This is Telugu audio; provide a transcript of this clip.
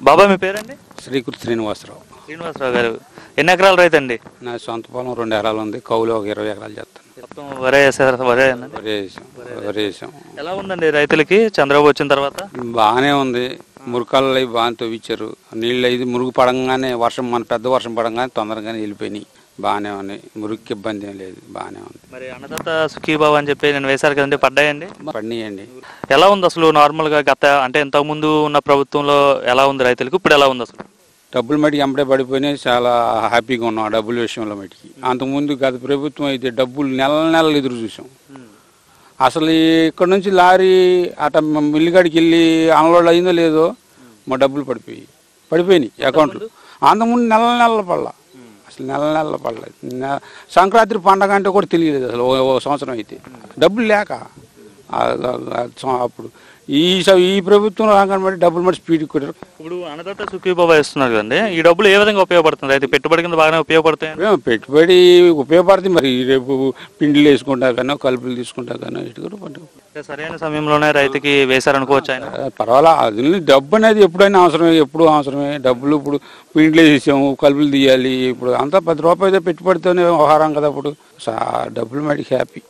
బాబా మీ పేరండి? శ్రీకృతి శ్రీనివాసరావు. శ్రీనివాసరావు గారు ఎన్ని ఎకరాలు రైతు అండి? నా సొంత పొలం 2 ఎకరాలు ఉంది. కౌలు ఒక 20 ఎకరాలు చేస్తాను. మొత్తం వరే వేసారు. వరే వేసాం. ఎలా ఉందండి రైతులకి చంద్రబాబు వచ్చిన తర్వాత? బాగానే ఉంది. మురుకాళ్ళు అవి బాగా తవ్వించారు. నీళ్ళు అయితే మురుగు పడంగానే మన పెద్ద వర్షం పడంగానే తొందరగానే వెళ్ళిపోయినాయి. బాగానే ఉన్నాయి. మురుగుకి ఇబ్బంది ఏం లేదు. బాగానే ఉంది. మరి అన్నదాత సుఖీబాబు అని చెప్పి నేను వేశారు కదండి, పడ్డాయండి? పడినాయండి. ఎలా ఉంది అసలు నార్మల్గా అంటే ఇంతకుముందు ఉన్న ప్రభుత్వంలో ఎలా ఉంది రైతులకు, ఇప్పుడు ఎలా ఉంది అసలు? డబ్బులు మటుకు ఎంబడే పడిపోయినాయి. చాలా హ్యాపీగా ఉన్నాం డబ్బుల విషయంలో మటుకి. అంతకుముందు గత ప్రభుత్వం అయితే డబ్బులు నెలలు ఎదురు చూసాం. అసలు ఇక్కడ నుంచి లారీ అట మిల్లిగాడికి వెళ్ళి అన్లోడ్ అయిందో లేదో మా డబ్బులు పడిపోయినాయి అకౌంట్లు. అంతకుముందు నెలల పడలా. అసలు నెలల పడలేదు. సంక్రాంతి పండగ అంటే కూడా తెలియలేదు అసలు. ఓ సంవత్సరం అయితే డబ్బులు లేక అప్పుడు ఈ ప్రభుత్వం రాగానే బట్టి డబ్బులు మట్టి స్పీడ్ కొట్టారు. ఇప్పుడు అన్నదాత సుఖీబాబు ఇస్తున్నారు కదండి, ఈ డబ్బులు ఏ విధంగా ఉపయోగపడుతుంది? అయితే పెట్టుబడి కింద బాగానే ఉపయోగపడతాయి. పెట్టుబడి ఉపయోగపడుతుంది. మరి రేపు పిండిలు వేసుకుంటా కానీ కలుపులు తీసుకుంటా కానీ ఇటు కూడా సరైన సమయంలోనే రైతుకి వేశారనుకోవచ్చు ఆయన. పర్వాలా. అది డబ్బు అనేది ఎప్పుడైనా అవసరమే, ఎప్పుడు అవసరమే. డబ్బులు ఇప్పుడు పిండిలు వేసేసాము, కలుపులు తీయాలి. ఇప్పుడు అంతా 10 రూపాయలు పెట్టుబడితోనే వ్యవహారం కదా. ఇప్పుడు డబ్బులు మటుకు హ్యాపీ.